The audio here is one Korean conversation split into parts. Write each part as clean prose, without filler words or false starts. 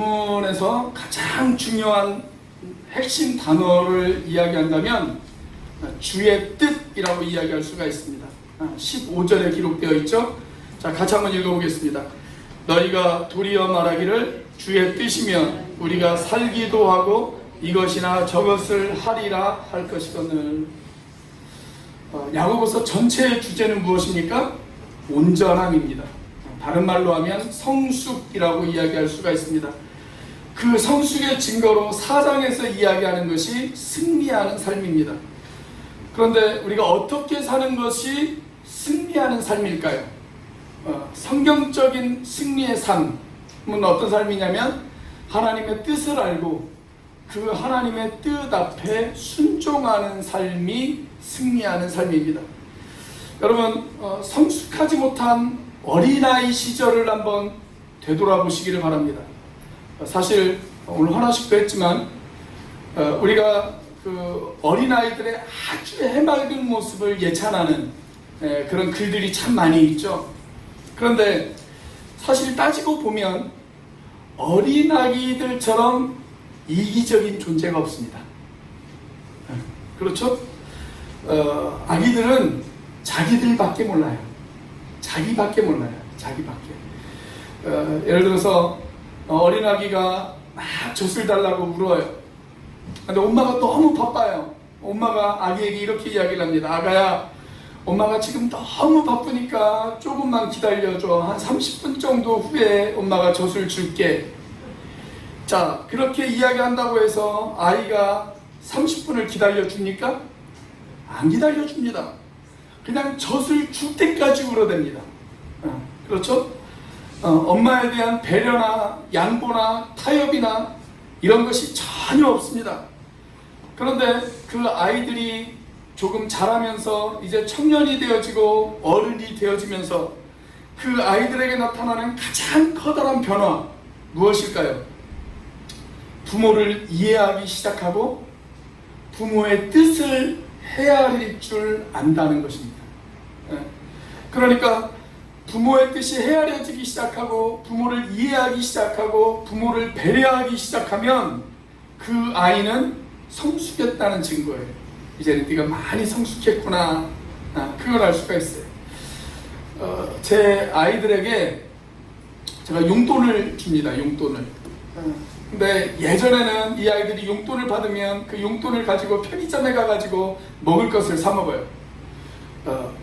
본문에서 가장 중요한 핵심 단어를 이야기한다면 주의 뜻이라고 이야기할 수가 있습니다. 15절에 기록되어 있죠. 자, 같이 한번 읽어보겠습니다. 너희가 도리어 말하기를 주의 뜻이면 우리가 살기도 하고 이것이나 저것을 하리라 할 것이거늘. 야고보서 전체의 주제는 무엇입니까? 온전함입니다. 다른 말로 하면 성숙이라고 이야기할 수가 있습니다. 그 성숙의 증거로 4장에서 이야기하는 것이 승리하는 삶입니다. 그런데 우리가 어떻게 사는 것이 승리하는 삶일까요? 성경적인 승리의 삶은 어떤 삶이냐면 하나님의 뜻을 알고 그 하나님의 뜻 앞에 순종하는 삶이 승리하는 삶입니다. 여러분, 성숙하지 못한 어린아이 시절을 한번 되돌아보시기를 바랍니다. 사실 오늘 화나식도 했지만 우리가 그 어린아이들의 아주 해맑은 모습을 예찬하는 그런 글들이 참 많이 있죠. 그런데 사실 따지고 보면 어린아이들처럼 이기적인 존재가 없습니다. 그렇죠? 아기들은 자기들밖에 몰라요. 자기밖에 몰라요. 자기밖에. 예를 들어서 어린아기가 막 젖을 달라고 울어요. 근데 엄마가 너무 바빠요. 엄마가 아기에게 이렇게 이야기를 합니다. 아가야, 엄마가 지금 너무 바쁘니까 조금만 기다려줘. 한 30분 정도 후에 엄마가 젖을 줄게. 자, 그렇게 이야기한다고 해서 아이가 30분을 기다려줍니까? 안 기다려줍니다. 그냥 젖을 줄 때까지 울어댑니다. 그렇죠? 엄마에 대한 배려나 양보나 타협이나 이런 것이 전혀 없습니다. 그런데 그 아이들이 조금 자라면서 이제 청년이 되어지고 어른이 되어지면서 그 아이들에게 나타나는 가장 커다란 변화 무엇일까요? 부모를 이해하기 시작하고 부모의 뜻을 헤아릴 줄 안다는 것입니다. 그러니까 부모의 뜻이 헤아려지기 시작하고 부모를 이해하기 시작하고 부모를 배려하기 시작하면 그 아이는 성숙했다는 증거예요. 이제는 네가 많이 성숙했구나. 그걸 알 수가 있어요. 제 아이들에게 제가 용돈을 줍니다. 용돈을. 근데 예전에는 이 아이들이 용돈을 받으면 그 용돈을 가지고 편의점에 가가지고 먹을 것을 사 먹어요.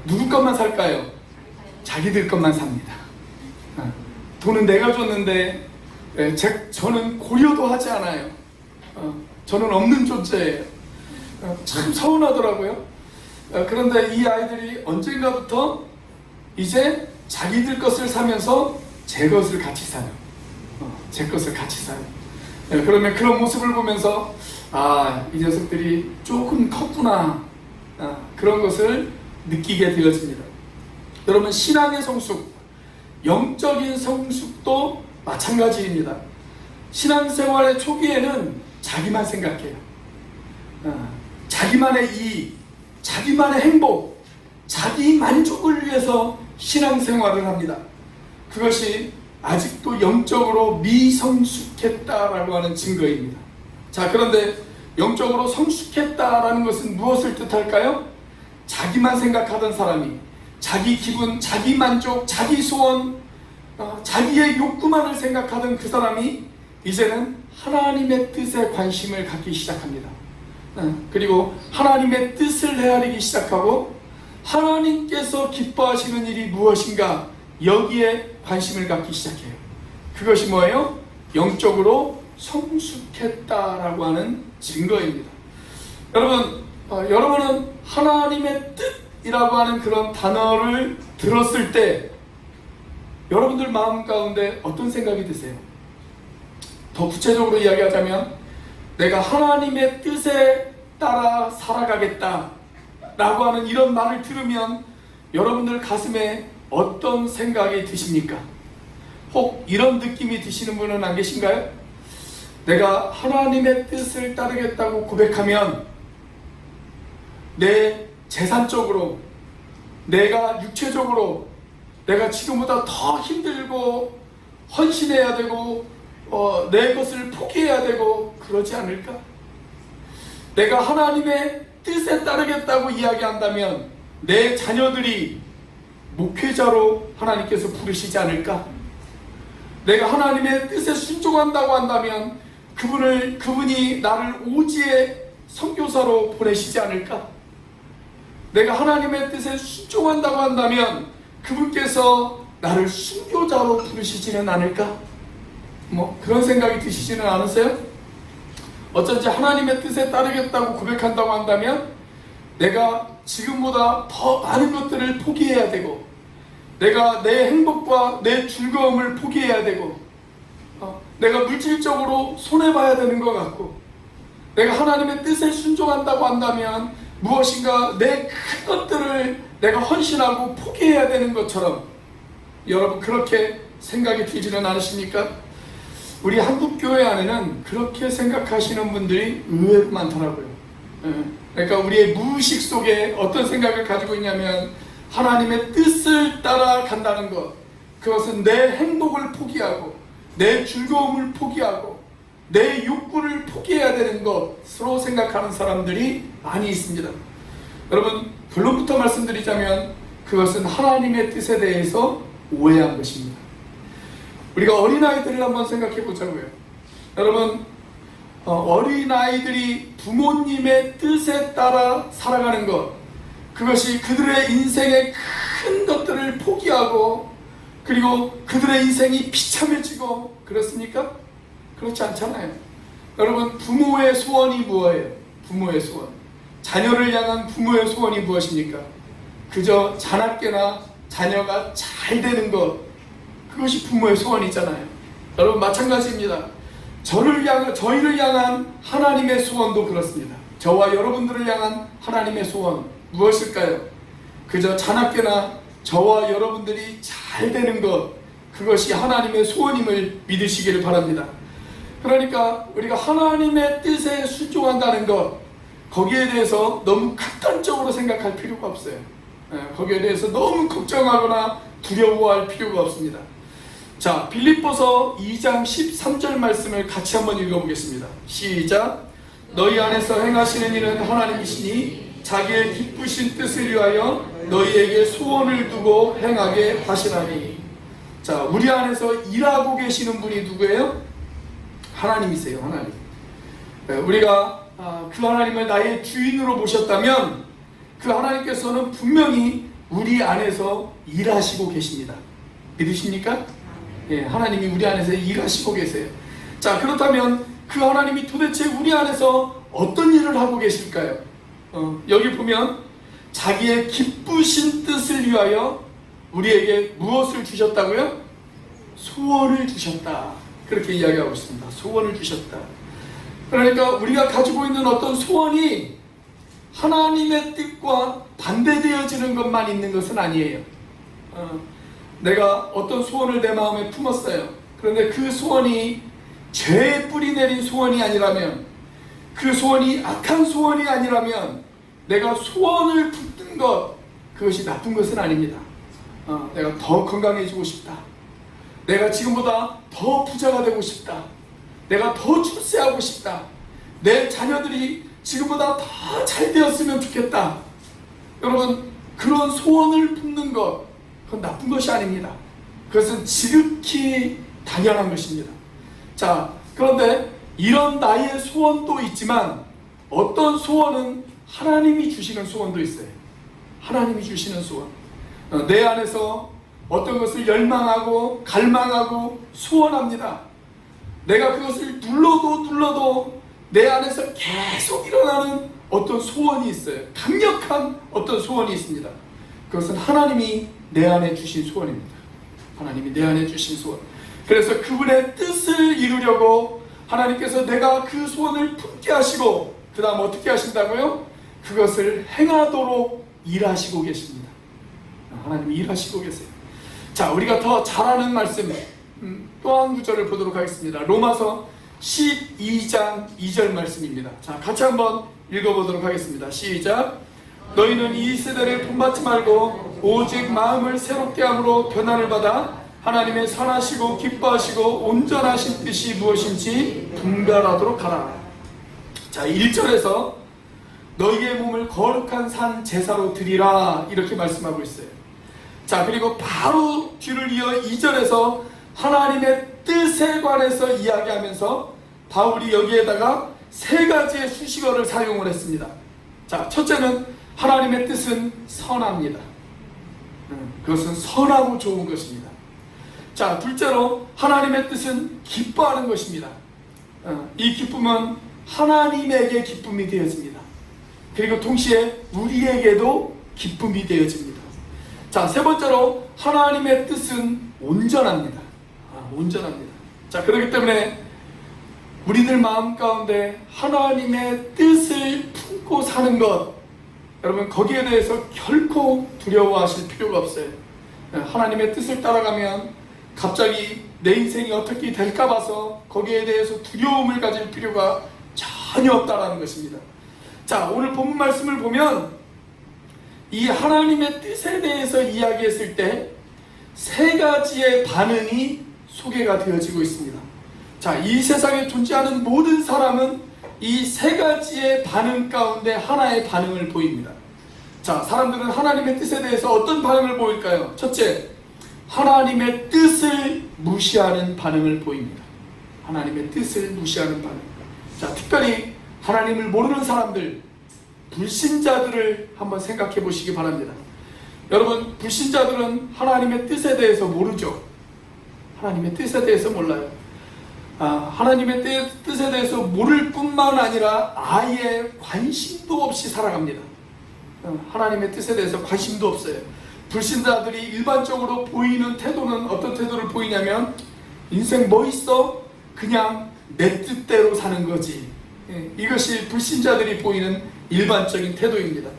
누구 것만 살까요? 자기들 것만 삽니다. 돈은 내가 줬는데 저는 고려도 하지 않아요. 저는 없는 존재예요. 참 서운하더라고요. 그런데 이 아이들이 언젠가부터 이제 자기들 것을 사면서 제 것을 같이 사요. 제 것을 같이 사요. 그러면 그런 모습을 보면서 이 녀석들이 조금 컸구나, 그런 것을 느끼게 되어집니다. 여러분, 신앙의 성숙, 영적인 성숙도 마찬가지입니다. 신앙생활의 초기에는 자기만 생각해요. 자기만의 이익, 자기만의 행복, 자기 만족을 위해서 신앙생활을 합니다. 그것이 아직도 영적으로 미성숙했다라고 하는 증거입니다. 자, 그런데 영적으로 성숙했다라는 것은 무엇을 뜻할까요? 자기만 생각하던 사람이 자기 기분, 자기 만족, 자기 소원, 자기의 욕구만을 생각하던 그 사람이 이제는 하나님의 뜻에 관심을 갖기 시작합니다. 그리고 하나님의 뜻을 헤아리기 시작하고 하나님께서 기뻐하시는 일이 무엇인가 여기에 관심을 갖기 시작해요. 그것이 뭐예요? 영적으로 성숙했다라고 하는 증거입니다. 여러분, 여러분은 하나님의 뜻이라고 하는 그런 단어를 들었을 때 여러분들 마음 가운데 어떤 생각이 드세요? 더 구체적으로 이야기하자면 내가 하나님의 뜻에 따라 살아가겠다 라고 하는 이런 말을 들으면 여러분들 가슴에 어떤 생각이 드십니까? 혹 이런 느낌이 드시는 분은 안 계신가요? 내가 하나님의 뜻을 따르겠다고 고백하면 내 재산적으로, 내가 육체적으로 내가 지금보다 더 힘들고 헌신해야 되고 내 것을 포기해야 되고 그러지 않을까? 내가 하나님의 뜻에 따르겠다고 이야기한다면 내 자녀들이 목회자로 하나님께서 부르시지 않을까? 내가 하나님의 뜻에 순종한다고 한다면 그분이 나를 오지의 선교사로 보내시지 않을까? 내가 하나님의 뜻에 순종한다고 한다면 그분께서 나를 순교자로 부르시지는 않을까? 그런 생각이 드시지는 않으세요? 어쩐지 하나님의 뜻에 따르겠다고 고백한다고 한다면 내가 지금보다 더 많은 것들을 포기해야 되고, 내가 내 행복과 내 즐거움을 포기해야 되고, 내가 물질적으로 손해봐야 되는 것 같고, 내가 하나님의 뜻에 순종한다고 한다면 무엇인가 내 큰 것들을 내가 헌신하고 포기해야 되는 것처럼, 여러분 그렇게 생각이 들지는 않으십니까? 우리 한국교회 안에는 그렇게 생각하시는 분들이 의외로 많더라고요. 그러니까 우리의 무의식 속에 어떤 생각을 가지고 있냐면 하나님의 뜻을 따라간다는 것, 그것은 내 행복을 포기하고 내 즐거움을 포기하고 내 욕구를 포기해야 되는 것으로 생각하는 사람들이 많이 있습니다. 여러분 결론부터 말씀드리자면 그것은 하나님의 뜻에 대해서 오해한 것입니다. 우리가 어린아이들을 한번 생각해 보자고요. 여러분 어린아이들이 부모님의 뜻에 따라 살아가는 것, 그것이 그들의 인생의 큰 것들을 포기하고 그리고 그들의 인생이 비참해지고 그렇습니까? 그렇지 않잖아요. 여러분 부모의 소원이 무엇이에요? 부모의 소원, 자녀를 향한 부모의 소원이 무엇입니까? 그저 자나깨나 자녀가 잘 되는 것, 그것이 부모의 소원이잖아요. 여러분 마찬가지입니다. 저희를 향한 하나님의 소원도 그렇습니다. 저와 여러분들을 향한 하나님의 소원 무엇일까요? 그저 자나깨나 저와 여러분들이 잘 되는 것, 그것이 하나님의 소원임을 믿으시기를 바랍니다. 그러니까 우리가 하나님의 뜻에 순종한다는 것, 거기에 대해서 너무 극단적으로 생각할 필요가 없어요. 거기에 대해서 너무 걱정하거나 두려워할 필요가 없습니다. 자, 빌립보서 2장 13절 말씀을 같이 한번 읽어보겠습니다. 시작. 너희 안에서 행하시는 일은 하나님이시니 자기의 기쁘신 뜻을 위하여 너희에게 소원을 두고 행하게 하시나니. 자, 우리 안에서 일하고 계시는 분이 누구예요? 하나님이세요. 하나님. 우리가 그 하나님을 나의 주인으로 모셨다면 그 하나님께서는 분명히 우리 안에서 일하시고 계십니다. 믿으십니까? 예, 하나님이 우리 안에서 일하시고 계세요. 자, 그렇다면 그 하나님이 도대체 우리 안에서 어떤 일을 하고 계실까요? 여기 보면 자기의 기쁘신 뜻을 위하여 우리에게 무엇을 주셨다고요? 소원을 주셨다. 그렇게 이야기하고 있습니다. 소원을 주셨다. 그러니까 우리가 가지고 있는 어떤 소원이 하나님의 뜻과 반대되어지는 것만 있는 것은 아니에요. 내가 어떤 소원을 내 마음에 품었어요. 그런데 그 소원이 죄의 뿌리 내린 소원이 아니라면, 그 소원이 악한 소원이 아니라면 내가 소원을 품는 것, 그것이 나쁜 것은 아닙니다. 내가 더 건강해지고 싶다, 내가 지금보다 더 부자가 되고 싶다, 내가 더 출세하고 싶다, 내 자녀들이 지금보다 더 잘 되었으면 좋겠다. 여러분 그런 소원을 품는 것, 그건 나쁜 것이 아닙니다. 그것은 지극히 당연한 것입니다. 자, 그런데 이런 나의 소원도 있지만 어떤 소원은 하나님이 주시는 소원도 있어요. 하나님이 주시는 소원. 내 안에서 어떤 것을 열망하고 갈망하고 소원합니다. 내가 그것을 눌러도 내 안에서 계속 일어나는 어떤 소원이 있어요. 강력한 어떤 소원이 있습니다. 그것은 하나님이 내 안에 주신 소원입니다. 하나님이 내 안에 주신 소원. 그래서 그분의 뜻을 이루려고 하나님께서 내가 그 소원을 품게 하시고 그 다음 어떻게 하신다고요? 그것을 행하도록 일하시고 계십니다. 하나님이 일하시고 계세요. 자, 우리가 더 잘 아는 말씀 또 한 구절을 보도록 하겠습니다. 로마서 12장 2절 말씀입니다. 자, 같이 한번 읽어보도록 하겠습니다. 시작. 너희는 이 세대를 본받지 말고 오직 마음을 새롭게 함으로 변화를 받아 하나님의 선하시고 기뻐하시고 온전하신 뜻이 무엇인지 분별하도록 하라. 자, 1절에서 너희의 몸을 거룩한 산 제사로 드리라 이렇게 말씀하고 있어요. 자, 그리고 바로 뒤를 이어 2절에서 하나님의 뜻에 관해서 이야기하면서 바울이 여기에다가 세 가지의 수식어를 사용을 했습니다. 자, 첫째는 하나님의 뜻은 선합니다. 그것은 선하고 좋은 것입니다. 자, 둘째로 하나님의 뜻은 기뻐하는 것입니다. 이 기쁨은 하나님에게 기쁨이 되어집니다. 그리고 동시에 우리에게도 기쁨이 되어집니다. 자, 세 번째로 하나님의 뜻은 온전합니다. 온전합니다. 자, 그렇기 때문에 우리들 마음 가운데 하나님의 뜻을 품고 사는 것, 여러분 거기에 대해서 결코 두려워하실 필요가 없어요. 하나님의 뜻을 따라가면 갑자기 내 인생이 어떻게 될까 봐서 거기에 대해서 두려움을 가질 필요가 전혀 없다라는 것입니다. 자, 오늘 본문 말씀을 보면 이 하나님의 뜻에 대해서 이야기했을 때 세 가지의 반응이 소개가 되어지고 있습니다. 자, 이 세상에 존재하는 모든 사람은 이 세 가지의 반응 가운데 하나의 반응을 보입니다. 자, 사람들은 하나님의 뜻에 대해서 어떤 반응을 보일까요? 첫째, 하나님의 뜻을 무시하는 반응을 보입니다. 하나님의 뜻을 무시하는 반응. 자, 특별히 하나님을 모르는 사람들, 불신자들을 한번 생각해 보시기 바랍니다. 여러분, 불신자들은 하나님의 뜻에 대해서 모르죠. 하나님의 뜻에 대해서 몰라요. 하나님의 뜻에 대해서 모를 뿐만 아니라 아예 관심도 없이 살아갑니다. 하나님의 뜻에 대해서 관심도 없어요. 불신자들이 일반적으로 보이는 태도는 어떤 태도를 보이냐면, 인생 뭐 있어? 그냥 내 뜻대로 사는 거지. 이것이 불신자들이 보이는 일반적인 태도입니다.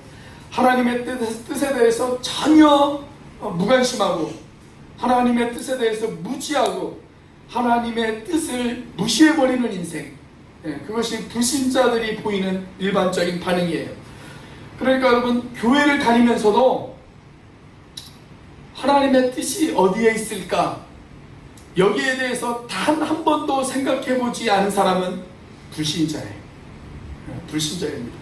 하나님의 뜻에 대해서 전혀 무관심하고, 하나님의 뜻에 대해서 무지하고, 하나님의 뜻을 무시해버리는 인생, 그것이 불신자들이 보이는 일반적인 반응이에요. 그러니까 여러분, 교회를 다니면서도 하나님의 뜻이 어디에 있을까, 여기에 대해서 단 한 번도 생각해보지 않은 사람은 불신자예요. 불신자입니다.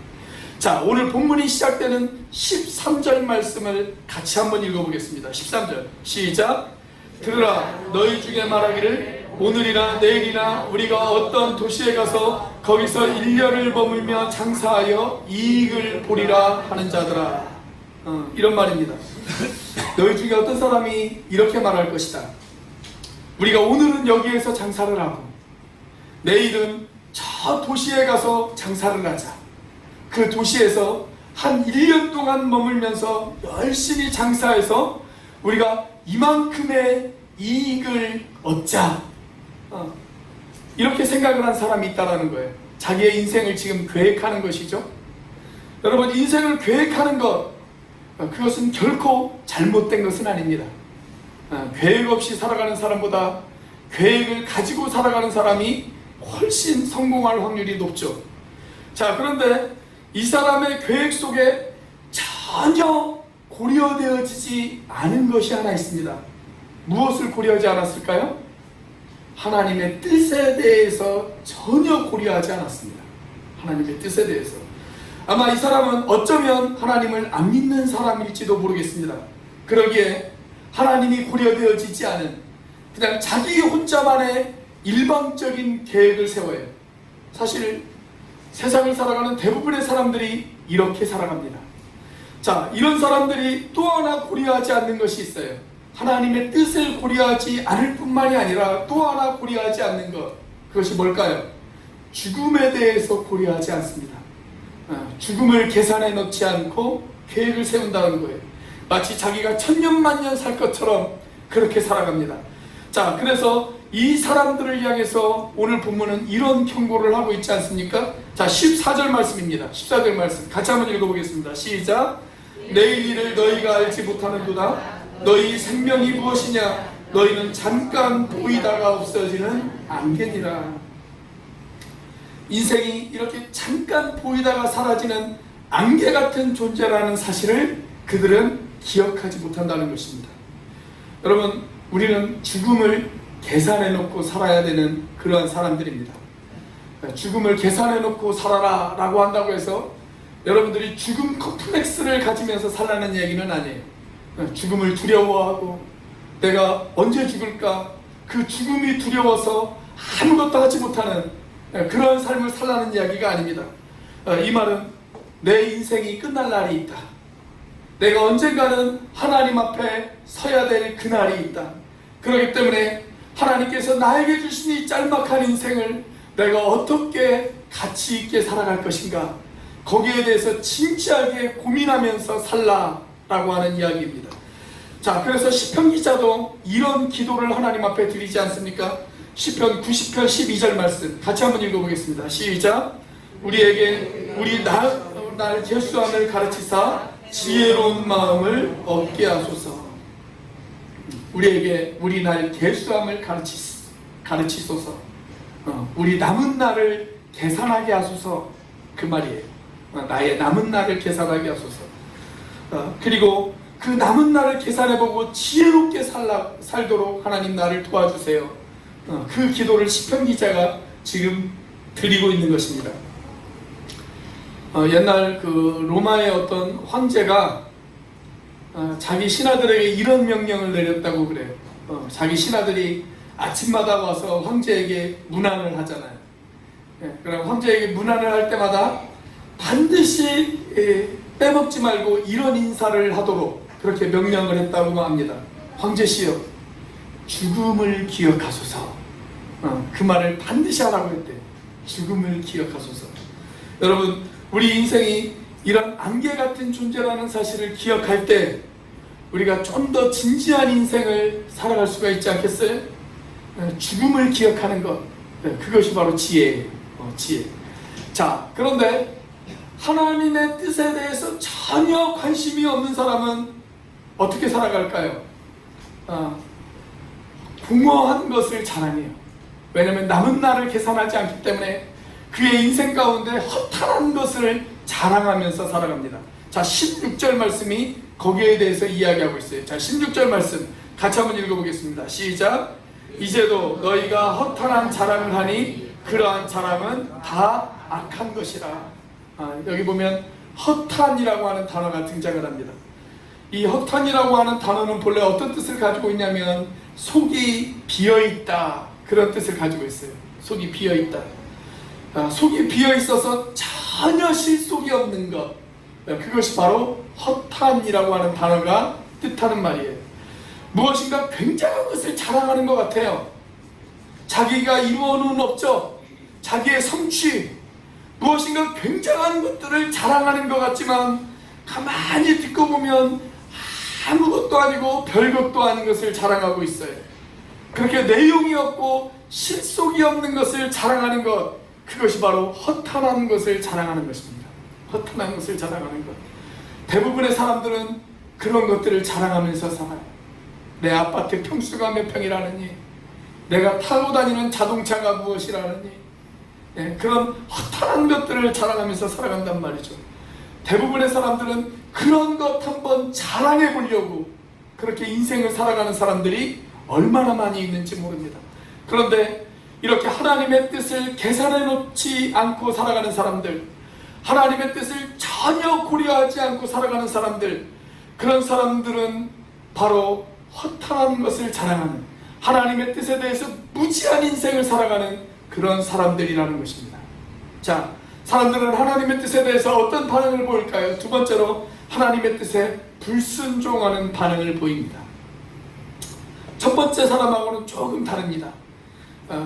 자, 오늘 본문이 시작되는 13절 말씀을 같이 한번 읽어보겠습니다. 13절 시작. 들으라, 너희 중에 말하기를 오늘이나 내일이나 우리가 어떤 도시에 가서 거기서 1년을 머물며 장사하여 이익을 보리라 하는 자들아. 이런 말입니다. 너희 중에 어떤 사람이 이렇게 말할 것이다. 우리가 오늘은 여기에서 장사를 하고 내일은 저 도시에 가서 장사를 하자. 그 도시에서 한 1년 동안 머물면서 열심히 장사해서 우리가 이만큼의 이익을 얻자. 이렇게 생각을 한 사람이 있다는 거예요. 자기의 인생을 지금 계획하는 것이죠. 여러분, 인생을 계획하는 것, 그것은 결코 잘못된 것은 아닙니다. 계획 없이 살아가는 사람보다 계획을 가지고 살아가는 사람이 훨씬 성공할 확률이 높죠. 자, 그런데 이 사람의 계획 속에 전혀 고려되어지지 않은 것이 하나 있습니다. 무엇을 고려하지 않았을까요? 하나님의 뜻에 대해서 전혀 고려하지 않았습니다. 하나님의 뜻에 대해서. 아마 이 사람은 어쩌면 하나님을 안 믿는 사람일지도 모르겠습니다. 그러기에 하나님이 고려되어지지 않은 그냥 자기 혼자만의 일방적인 계획을 세워요. 사실 세상을 살아가는 대부분의 사람들이 이렇게 살아갑니다. 자, 이런 사람들이 또 하나 고려하지 않는 것이 있어요. 하나님의 뜻을 고려하지 않을 뿐만이 아니라 또 하나 고려하지 않는 것, 그것이 뭘까요? 죽음에 대해서 고려하지 않습니다. 죽음을 계산에 넣지 않고 계획을 세운다는 거예요. 마치 자기가 천년만년 살 것처럼 그렇게 살아갑니다. 자, 그래서 이 사람들을 향해서 오늘 본문은 이런 경고를 하고 있지 않습니까? 자, 14절 말씀입니다. 14절 말씀 같이 한번 읽어보겠습니다. 시작. 내일 일을 너희가 알지 못하는도다. 너희 생명이 무엇이냐? 너희는 잠깐 보이다가 없어지는 안개니라. 인생이 이렇게 잠깐 보이다가 사라지는 안개 같은 존재라는 사실을 그들은 기억하지 못한다는 것입니다. 여러분, 우리는 죽음을 계산해 놓고 살아야 되는 그러한 사람들입니다. 죽음을 계산해 놓고 살아라 라고 한다고 해서 여러분들이 죽음 컴플렉스를 가지면서 살라는 얘기는 아니에요. 죽음을 두려워하고 내가 언제 죽을까, 그 죽음이 두려워서 아무것도 하지 못하는 그런 삶을 살라는 이야기가 아닙니다. 이 말은 내 인생이 끝날 날이 있다. 내가 언젠가는 하나님 앞에 서야 될 그날이 있다. 그렇기 때문에 하나님께서 나에게 주신 이 짤막한 인생을 내가 어떻게 가치 있게 살아갈 것인가, 거기에 대해서 진지하게 고민하면서 살라라고 하는 이야기입니다. 자, 그래서 시편 기자도 이런 기도를 하나님 앞에 드리지 않습니까? 시편 90편 12절 말씀 같이 한번 읽어보겠습니다. 시작. 우리에게 우리 날 결수함을 가르치사 지혜로운 마음을 얻게 하소서. 우리에게 우리 날 결수함을 가르치소서. 우리 남은 날을 계산하게 하소서, 그 말이에요. 나의 남은 날을 계산하게 하소서. 그리고 그 남은 날을 계산해보고 지혜롭게 살도록 하나님 나를 도와주세요. 그 기도를 시편 기자가 지금 드리고 있는 것입니다. 옛날 그 로마의 어떤 황제가 자기 신하들에게 이런 명령을 내렸다고 그래요. 자기 신하들이 아침마다 와서 황제에게 문안을 하잖아요. 그럼 황제에게 문안을 할 때마다 반드시 빼먹지 말고 이런 인사를 하도록 그렇게 명령을 했다고 합니다. 황제시여, 죽음을 기억하소서. 그 말을 반드시 하라고 했대요. 죽음을 기억하소서. 여러분, 우리 인생이 이런 안개 같은 존재라는 사실을 기억할 때 우리가 좀 더 진지한 인생을 살아갈 수가 있지 않겠어요? 죽음을 기억하는 것, 그것이 바로 지혜예요. 지혜. 자, 그런데 하나님의 뜻에 대해서 전혀 관심이 없는 사람은 어떻게 살아갈까요? 공허한 것을 자랑해요. 왜냐하면 남은 날을 계산하지 않기 때문에 그의 인생 가운데 허탄한 것을 자랑하면서 살아갑니다. 자, 16절 말씀이 거기에 대해서 이야기하고 있어요. 자, 16절 말씀 같이 한번 읽어보겠습니다. 시작. 이제도 너희가 허탄한 자랑을 하니 그러한 자랑은 다 악한 것이라. 여기 보면 허탄이라고 하는 단어가 등장을 합니다. 이 허탄이라고 하는 단어는 본래 어떤 뜻을 가지고 있냐면 속이 비어있다, 그런 뜻을 가지고 있어요. 속이 비어있다. 속이 비어있어서 전혀 실속이 없는 것, 그것이 바로 허탄이라고 하는 단어가 뜻하는 말이에요. 무엇인가 굉장한 것을 자랑하는 것 같아요. 자기가 이루어놓은 업적, 자기의 성취, 무엇인가 굉장한 것들을 자랑하는 것 같지만 가만히 듣고 보면 아무것도 아니고 별것도 아닌 것을 자랑하고 있어요. 그렇게 내용이 없고 실속이 없는 것을 자랑하는 것, 그것이 바로 허탄한 것을 자랑하는 것입니다. 허탄한 것을 자랑하는 것. 대부분의 사람들은 그런 것들을 자랑하면서 살아요. 내 아파트 평수가 몇 평이라느니, 내가 타고 다니는 자동차가 무엇이라느니, 그런 허탄한 것들을 자랑하면서 살아간단 말이죠. 대부분의 사람들은 그런 것 한번 자랑해 보려고 그렇게 인생을 살아가는 사람들이 얼마나 많이 있는지 모릅니다. 그런데 이렇게 하나님의 뜻을 계산해 놓지 않고 살아가는 사람들, 하나님의 뜻을 전혀 고려하지 않고 살아가는 사람들, 그런 사람들은 바로 허탄한 것을 자랑하는, 하나님의 뜻에 대해서 무지한 인생을 살아가는 그런 사람들이라는 것입니다. 자, 사람들은 하나님의 뜻에 대해서 어떤 반응을 보일까요? 두 번째로 하나님의 뜻에 불순종하는 반응을 보입니다. 첫 번째 사람하고는 조금 다릅니다.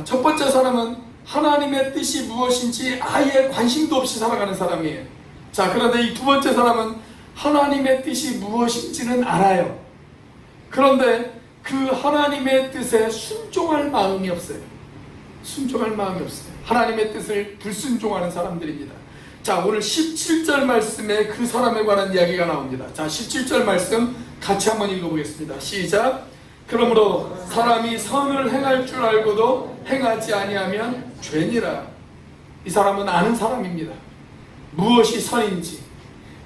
첫 번째 사람은 하나님의 뜻이 무엇인지 아예 관심도 없이 살아가는 사람이에요. 자, 그런데 이 두 번째 사람은 하나님의 뜻이 무엇인지는 알아요. 그런데 그 하나님의 뜻에 순종할 마음이 없어요. 순종할 마음이 없어요. 하나님의 뜻을 불순종하는 사람들입니다. 자, 오늘 17절 말씀에 그 사람에 관한 이야기가 나옵니다. 자, 17절 말씀 같이 한번 읽어보겠습니다. 시작. 그러므로 사람이 선을 행할 줄 알고도 행하지 아니하면 죄니라. 이 사람은 아는 사람입니다. 무엇이 선인지,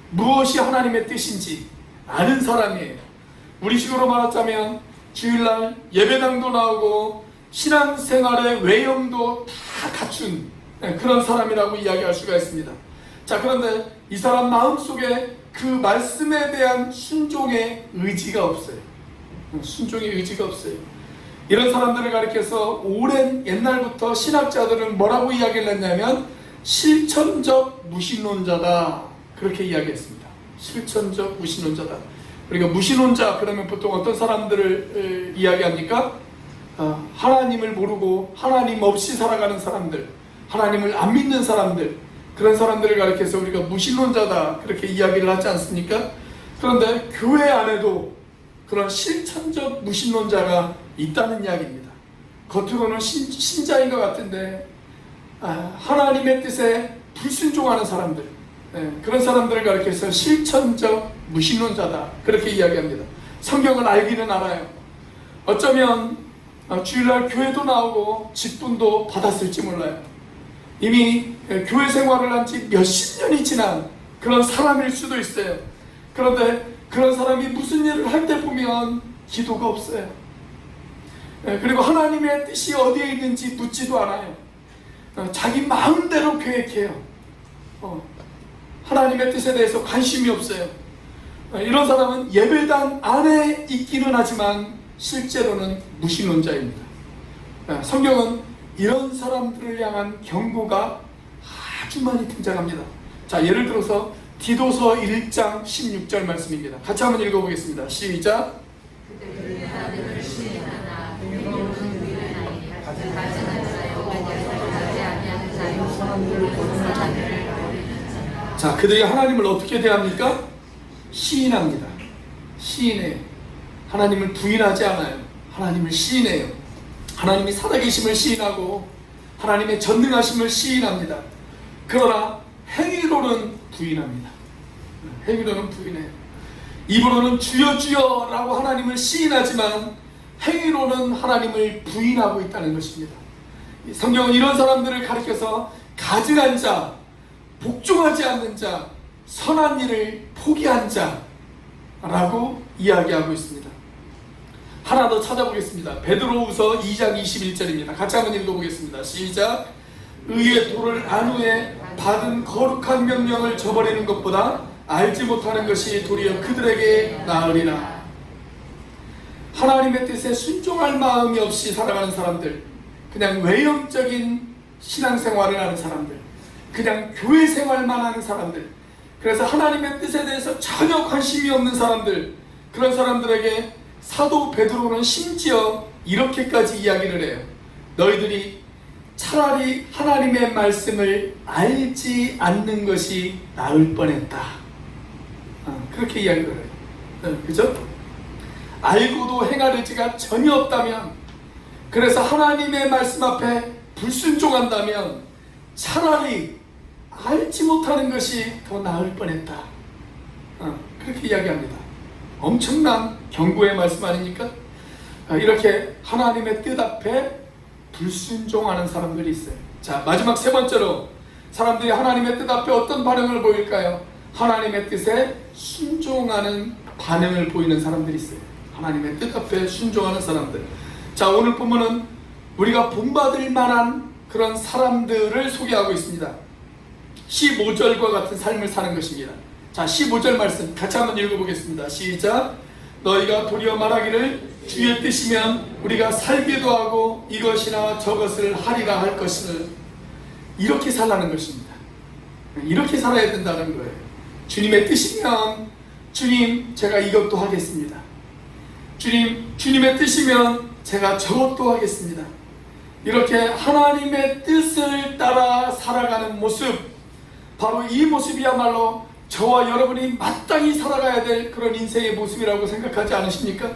무엇이 하나님의 뜻인지 아는 사람이에요. 우리 식으로 말하자면 주일날 예배당도 나오고 신앙생활의 외형도 다 갖춘 그런 사람이라고 이야기할 수가 있습니다. 자, 그런데 이 사람 마음속에 그 말씀에 대한 순종의 의지가 없어요. 순종의 의지가 없어요. 이런 사람들을 가리켜서 오랜 옛날부터 신학자들은 뭐라고 이야기를 했냐면 실천적 무신론자다, 그렇게 이야기했습니다. 실천적 무신론자다. 우리가 무신론자 그러면 보통 어떤 사람들을 이야기합니까? 하나님을 모르고 하나님 없이 살아가는 사람들, 하나님을 안 믿는 사람들, 그런 사람들을 가리켜서 우리가 무신론자다 그렇게 이야기를 하지 않습니까? 그런데 교회 안에도 그런 실천적 무신론자가 있다는 이야기입니다. 겉으로는 신자인 것 같은데 하나님의 뜻에 불순종하는 사람들, 그런 사람들을 가리켜서 실천적 무신론자다 그렇게 이야기합니다. 성경을 알기는 알아요. 어쩌면 주일날 교회도 나오고 직분도 받았을지 몰라요. 이미 교회 생활을 한 지 몇십 년이 지난 그런 사람일 수도 있어요. 그런데 그런 사람이 무슨 일을 할 때 보면 기도가 없어요. 그리고 하나님의 뜻이 어디에 있는지 묻지도 않아요. 자기 마음대로 계획해요. 하나님의 뜻에 대해서 관심이 없어요. 이런 사람은 예배당 안에 있기는 하지만 실제로는 무신론자입니다. 성경은 이런 사람들을 향한 경고가 아주 많이 등장합니다. 자, 예를 들어서 디도서 1장 16절 말씀입니다. 같이 한번 읽어보겠습니다. 시작. 자, 그들이 하나님을 어떻게 대합니까? 시인합니다. 시인해요. 하나님을 부인하지 않아요. 하나님을 시인해요. 하나님이 살아계심을 시인하고 하나님의 전능하심을 시인합니다. 그러나 행위로는 부인합니다. 행위로는 부인해요. 입으로는 주여 주여 라고 하나님을 시인하지만 행위로는 하나님을 부인하고 있다는 것입니다. 성경은 이런 사람들을 가리켜서 가증한 자, 복종하지 않는 자, 선한 일을 포기한 자라고 이야기하고 있습니다. 하나 더 찾아보겠습니다. 베드로후서 2장 21절입니다. 같이 한번 읽어보겠습니다. 시작. 의의 도를 안 후에 받은 거룩한 명령을 저버리는 것보다 알지 못하는 것이 도리어 그들에게 나으리라. 하나님의 뜻에 순종할 마음이 없이 살아가는 사람들, 그냥 외형적인 신앙생활을 하는 사람들, 그냥 교회 생활만 하는 사람들, 그래서 하나님의 뜻에 대해서 전혀 관심이 없는 사람들, 그런 사람들에게 사도 베드로는 심지어 이렇게까지 이야기를 해요. 너희들이 차라리 하나님의 말씀을 알지 않는 것이 나을 뻔했다. 그렇게 이야기를 해요. 그죠? 알고도 행할 의지가 전혀 없다면, 그래서 하나님의 말씀 앞에 불순종한다면 차라리 알지 못하는 것이 더 나을 뻔했다. 그렇게 이야기합니다. 엄청난 경고의 말씀 아닙니까? 이렇게 하나님의 뜻 앞에 불순종하는 사람들이 있어요. 자, 마지막 세 번째로 사람들이 하나님의 뜻 앞에 어떤 반응을 보일까요? 하나님의 뜻에 순종하는 반응을 보이는 사람들이 있어요. 하나님의 뜻 앞에 순종하는 사람들. 자, 오늘 본문은 우리가 본받을 만한 그런 사람들을 소개하고 있습니다. 15절과 같은 삶을 사는 것입니다. 자, 15절 말씀 같이 한번 읽어보겠습니다. 시작. 너희가 도리어 말하기를 주의 뜻이면 우리가 살기도 하고 이것이나 저것을 하리라 할 것을, 이렇게 살라는 것입니다. 이렇게 살아야 된다는 거예요. 주님의 뜻이면 주님 제가 이것도 하겠습니다. 주님의 뜻이면 제가 저것도 하겠습니다. 이렇게 하나님의 뜻을 따라 살아가는 모습, 바로 이 모습이야말로 저와 여러분이 마땅히 살아가야 될 그런 인생의 모습이라고 생각하지 않으십니까?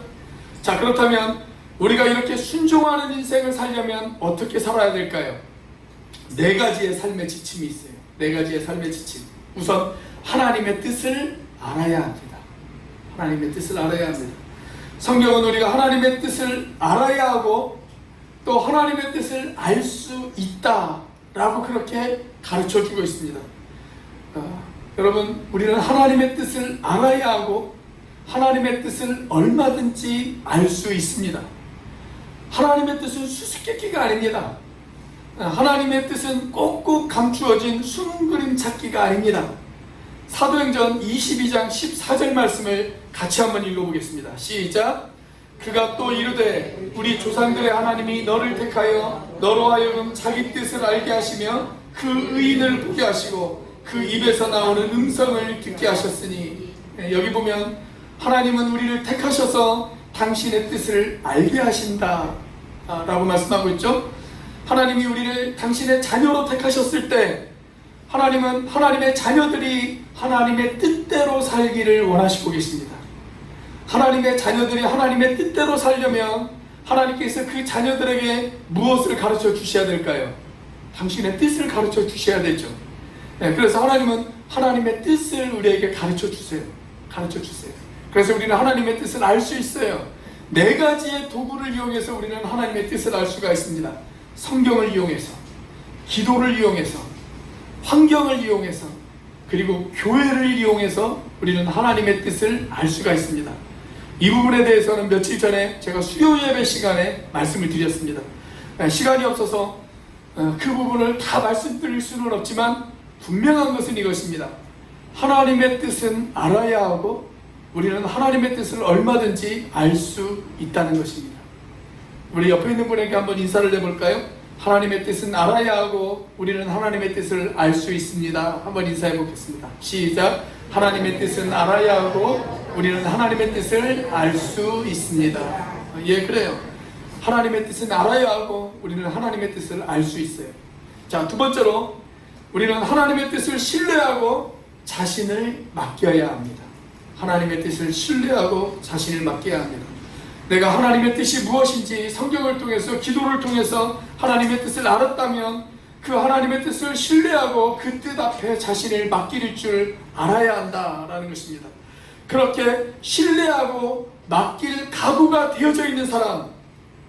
자, 그렇다면 우리가 이렇게 순종하는 인생을 살려면 어떻게 살아야 될까요? 네 가지의 삶의 지침이 있어요. 네 가지의 삶의 지침. 우선 하나님의 뜻을 알아야 합니다. 하나님의 뜻을 알아야 합니다. 성경은 우리가 하나님의 뜻을 알아야 하고 또 하나님의 뜻을 알 수 있다라고 그렇게 가르쳐주고 있습니다. 여러분, 우리는 하나님의 뜻을 알아야 하고 하나님의 뜻을 얼마든지 알 수 있습니다. 하나님의 뜻은 수수께끼가 아닙니다. 하나님의 뜻은 꼭꼭 감추어진 숨은 그림 찾기가 아닙니다. 사도행전 22장 14절 말씀을 같이 한번 읽어보겠습니다. 시작. 그가 또 이르되 우리 조상들의 하나님이 너를 택하여 너로 하여금 자기 뜻을 알게 하시며 그 의인을 보게 하시고 그 입에서 나오는 음성을 듣게 하셨으니, 여기 보면 하나님은 우리를 택하셔서 당신의 뜻을 알게 하신다 라고 말씀하고 있죠. 하나님이 우리를 당신의 자녀로 택하셨을 때 하나님은 하나님의 자녀들이 하나님의 뜻대로 살기를 원하시고 계십니다. 하나님의 자녀들이 하나님의 뜻대로 살려면 하나님께서 그 자녀들에게 무엇을 가르쳐 주셔야 될까요? 당신의 뜻을 가르쳐 주셔야 되죠. 그래서 하나님은 하나님의 뜻을 우리에게 가르쳐 주세요. 가르쳐 주세요. 그래서 우리는 하나님의 뜻을 알 수 있어요. 네 가지의 도구를 이용해서 우리는 하나님의 뜻을 알 수가 있습니다. 성경을 이용해서, 기도를 이용해서, 환경을 이용해서, 그리고 교회를 이용해서 우리는 하나님의 뜻을 알 수가 있습니다. 이 부분에 대해서는 며칠 전에 제가 수요 예배 시간에 말씀을 드렸습니다. 시간이 없어서 그 부분을 다 말씀드릴 수는 없지만 분명한 것은 이것입니다. 하나님의 뜻은 알아야 하고 우리는 하나님의 뜻을 얼마든지 알 수 있다는 것입니다. 우리 옆에 있는 분에게 한번 인사를 해볼까요? 하나님의 뜻은 알아야 하고 우리는 하나님의 뜻을 알 수 있습니다. 한번 인사해 보겠습니다. 시작. 하나님의 뜻은 알아야 하고 우리는 하나님의 뜻을 알 수 있습니다. 예, 그래요. 하나님의 뜻은 알아야 하고 우리는 하나님의 뜻을 알 수 있어요. 자, 두 번째로 우리는 하나님의 뜻을 신뢰하고 자신을 맡겨야 합니다. 하나님의 뜻을 신뢰하고 자신을 맡겨야 합니다. 내가 하나님의 뜻이 무엇인지 성경을 통해서, 기도를 통해서 하나님의 뜻을 알았다면 그 하나님의 뜻을 신뢰하고 그 뜻 앞에 자신을 맡길 줄 알아야 한다라는 것입니다. 그렇게 신뢰하고 맡길 각오가 되어져 있는 사람,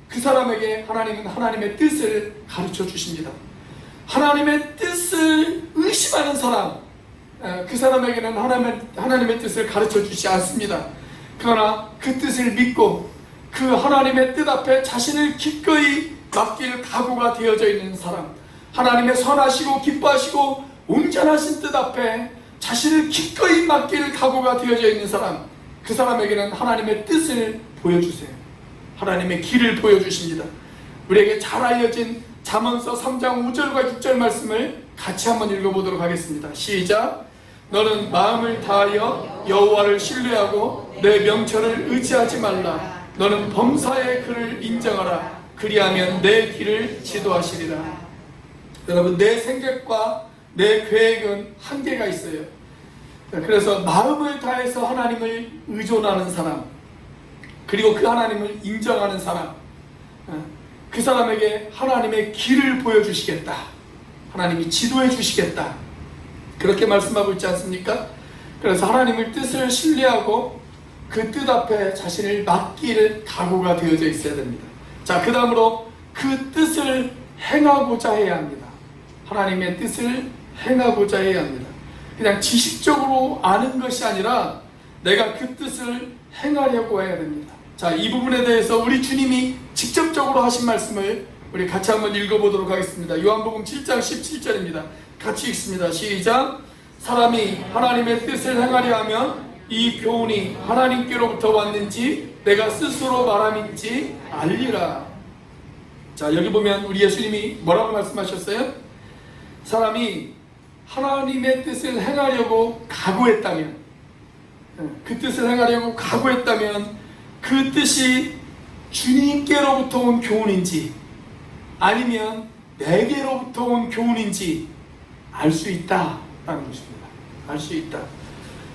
그 사람에게 하나님은 하나님의 뜻을 가르쳐 주십니다. 하나님의 뜻을 의심하는 사람, 그 사람에게는 하나님의 뜻을 가르쳐 주지 않습니다. 그러나 그 뜻을 믿고 그 하나님의 뜻 앞에 자신을 기꺼이 맡길 각오가 되어져 있는 사람, 하나님의 선하시고 기뻐하시고 온전하신 뜻 앞에 자신을 기꺼이 맡길 각오가 되어져 있는 사람, 그 사람에게는 하나님의 뜻을 보여주세요. 하나님의 길을 보여주십니다. 우리에게 잘 알려진 잠언서 3장 5절과 6절 말씀을 같이 한번 읽어보도록 하겠습니다. 시작. 너는 마음을 다하여 여호와를 신뢰하고 내 명철을 의지하지 말라. 너는 범사의 그를 인정하라. 그리하면 내 길을 지도하시리라. 여러분, 내 생각과 내 계획은 한계가 있어요. 그래서 마음을 다해서 하나님을 의존하는 사람, 그리고 그 하나님을 인정하는 사람, 그 사람에게 하나님의 길을 보여주시겠다, 하나님이 지도해 주시겠다, 그렇게 말씀하고 있지 않습니까? 그래서 하나님의 뜻을 신뢰하고 그 뜻 앞에 자신을 맡길 각오가 되어져 있어야 됩니다. 자, 그 다음으로 그 뜻을 행하고자 해야 합니다. 하나님의 뜻을 행하고자 해야 합니다. 그냥 지식적으로 아는 것이 아니라 내가 그 뜻을 행하려고 해야 됩니다. 자, 이 부분에 대해서 우리 주님이 직접적으로 하신 말씀을 우리 같이 한번 읽어보도록 하겠습니다. 요한복음 7장 17절입니다. 같이 읽습니다. 시작. 사람이 하나님의 뜻을 행하려 하면 이 교훈이 하나님께로부터 왔는지 내가 스스로 말함인지 알리라. 자, 여기 보면 우리 예수님이 뭐라고 말씀하셨어요? 사람이 하나님의 뜻을 행하려고 각오했다면, 그 뜻을 행하려고 각오했다면 그 뜻이 주님께로부터 온 교훈인지 아니면 내게로부터 온 교훈인지 알 수 있다라는 것입니다. 알 수 있다.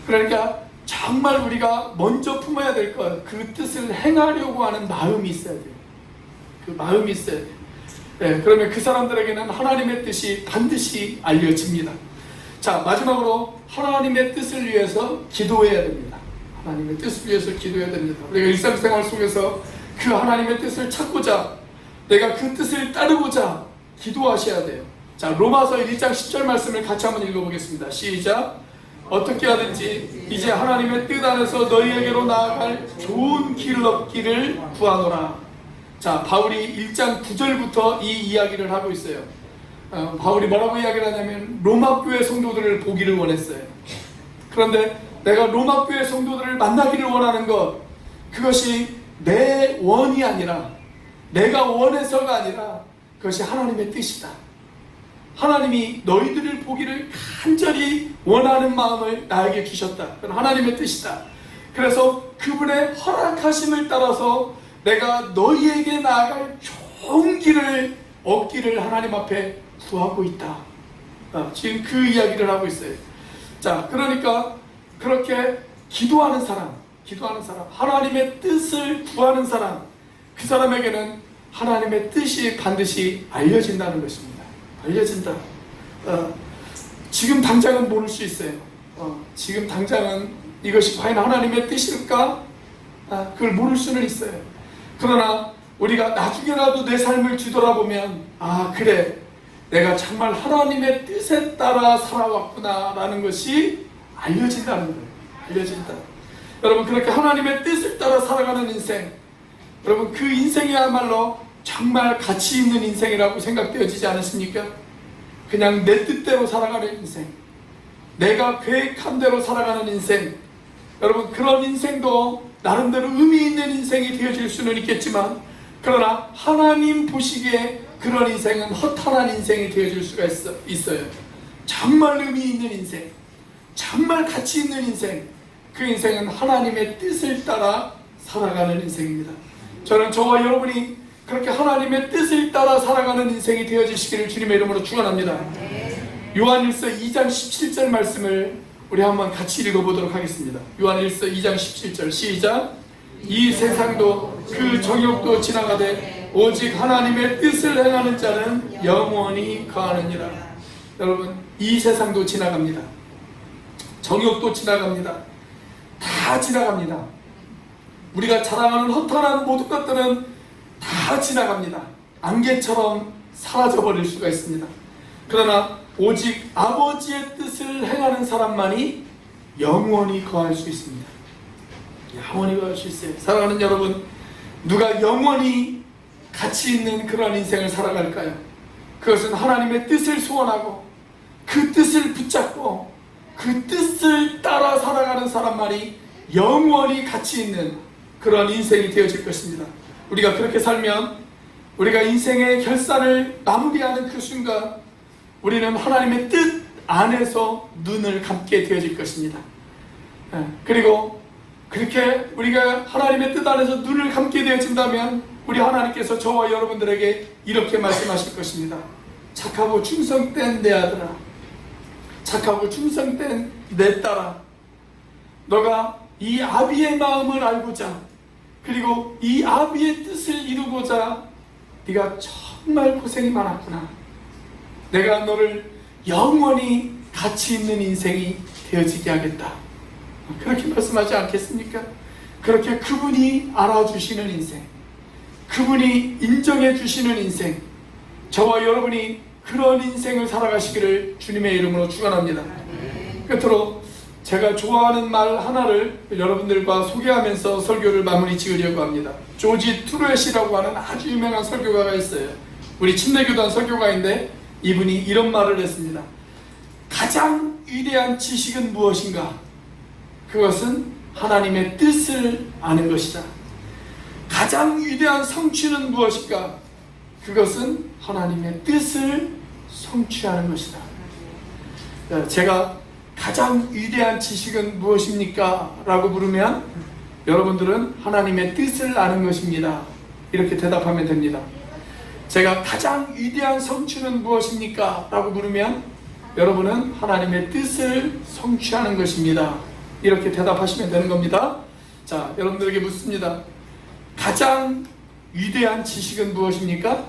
그러니까 정말 우리가 먼저 품어야 될 것, 그 뜻을 행하려고 하는 마음이 있어야 돼요. 그 마음이 있어야 돼요. 네, 그러면 그 사람들에게는 하나님의 뜻이 반드시 알려집니다. 자, 마지막으로 하나님의 뜻을 위해서 기도해야 됩니다. 하나님의 뜻을 위해서 기도해야 됩니다. 우리가 일상생활 속에서 그 하나님의 뜻을 찾고자, 내가 그 뜻을 따르고자 기도하셔야 돼요. 자, 로마서 1장 10절 말씀을 같이 한번 읽어보겠습니다. 시작. 어떻게 하든지 이제 하나님의 뜻 안에서 너희에게로 나아갈 좋은 길을 얻기를 구하노라. 자, 바울이 1장 9절부터 이 이야기를 하고 있어요. 바울이 뭐라고 이야기를 하냐면 로마 교회 성도들을 보기를 원했어요. 그런데 내가 로마 교회 성도들을 만나기를 원하는 것, 그것이 내 원이 아니라, 내가 원해서가 아니라 그것이 하나님의 뜻이다. 하나님이 너희들을 보기를 간절히 원하는 마음을 나에게 주셨다. 그건 하나님의 뜻이다. 그래서 그분의 허락하심을 따라서 내가 너희에게 나아갈 좋은 길을 얻기를 하나님 앞에 구하고 있다. 지금 그 이야기를 하고 있어요. 자, 그러니까 그렇게 기도하는 사람, 하나님의 뜻을 구하는 사람, 그 사람에게는 하나님의 뜻이 반드시 알려진다는 것입니다. 알려진다. 지금 당장은 모를 수 있어요. 지금 당장은 이것이 과연 하나님의 뜻일까? 그걸 모를 수는 있어요. 그러나 우리가 나중에라도 내 삶을 뒤돌아보면, 그래, 내가 정말 하나님의 뜻에 따라 살아왔구나 라는 것이 알려진다는 거예요. 알려진다. 여러분, 그렇게 하나님의 뜻을 따라 살아가는 인생, 여러분, 그 인생이야말로 정말 가치 있는 인생이라고 생각되어지지 않으십니까? 그냥 내 뜻대로 살아가는 인생, 내가 계획한 대로 살아가는 인생, 여러분, 그런 인생도 나름대로 의미 있는 인생이 되어질 수는 있겠지만, 그러나 하나님 보시기에 그런 인생은 허탄한 인생이 되어질 수가 있어요. 정말 의미 있는 인생, 정말 가치 있는 인생, 그 인생은 하나님의 뜻을 따라 살아가는 인생입니다. 저는 저와 여러분이 그렇게 하나님의 뜻을 따라 살아가는 인생이 되어지시기를 주님의 이름으로 축원합니다. 요한일서 2장 17절 말씀을 우리 한번 같이 읽어보도록 하겠습니다. 요한일서 2장 17절 시작. 이 세상도 그 정욕도 지나가되 오직 하나님의 뜻을 행하는 자는 영원히 거하느니라. 여러분, 이 세상도 지나갑니다. 정욕도 지나갑니다. 다 지나갑니다. 우리가 자랑하는 허탄한 모든 것들은 다 지나갑니다. 안개처럼 사라져버릴 수가 있습니다. 그러나 오직 아버지의 뜻을 행하는 사람만이 영원히 거할 수 있습니다. 영원히 거할 수 있어요. 사랑하는 여러분, 누가 영원히 가치 있는 그런 인생을 살아갈까요? 그것은 하나님의 뜻을 소원하고 그 뜻을 붙잡고 그 뜻을 따라 살아가는 사람만이 영원히 가치 있는 그런 인생이 되어질 것입니다. 우리가 그렇게 살면 우리가 인생의 결산을 마무리하는 그 순간 우리는 하나님의 뜻 안에서 눈을 감게 되어질 것입니다. 그리고 그렇게 우리가 하나님의 뜻 안에서 눈을 감게 되어진다면 우리 하나님께서 저와 여러분들에게 이렇게 말씀하실 것입니다. 착하고 충성된 내 아들아, 착하고 충성된 내 딸아, 너가 이 아비의 마음을 알고자, 그리고 이 아비의 뜻을 이루고자 네가 정말 고생이 많았구나. 내가 너를 영원히 가치 있는 인생이 되어지게 하겠다. 그렇게 말씀하지 않겠습니까? 그렇게 그분이 알아주시는 인생, 그분이 인정해 주시는 인생, 저와 여러분이 그런 인생을 살아가시기를 주님의 이름으로 축원합니다. 끝으로 제가 좋아하는 말 하나를 여러분들과 소개하면서 설교를 마무리 지으려고 합니다. 조지 트루엣이라고 하는 아주 유명한 설교가가 있어요. 우리 침례교단 설교가인데 이분이 이런 말을 했습니다. 가장 위대한 지식은 무엇인가? 그것은 하나님의 뜻을 아는 것이다. 가장 위대한 성취는 무엇일까? 그것은 하나님의 뜻을 성취하는 것이다. 제가 가장 위대한 지식은 무엇입니까? 라고 물으면 여러분들은 하나님의 뜻을 아는 것입니다. 이렇게 대답하면 됩니다. 제가 가장 위대한 성취는 무엇입니까? 라고 물으면 여러분은 하나님의 뜻을 성취하는 것입니다. 이렇게 대답하시면 되는 겁니다. 자, 여러분들에게 묻습니다. 가장 위대한 지식은 무엇입니까?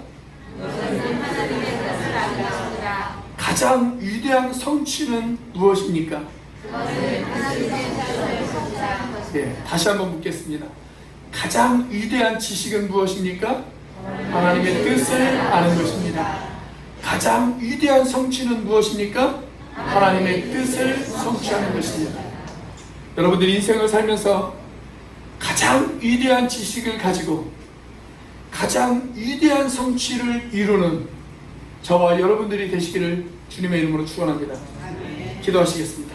가장 위대한 성취는 무엇입니까? 네, 다시 한번 묻겠습니다. 가장 위대한 지식은 무엇입니까? 하나님의 뜻을 아는 것입니다. 가장 위대한 성취는 무엇입니까? 하나님의 뜻을 성취하는 것입니다. 여러분들이 인생을 살면서 가장 위대한 지식을 가지고 가장 위대한 성취를 이루는 저와 여러분들이 되시기를 주님의 이름으로 축원합니다. 기도하시겠습니다.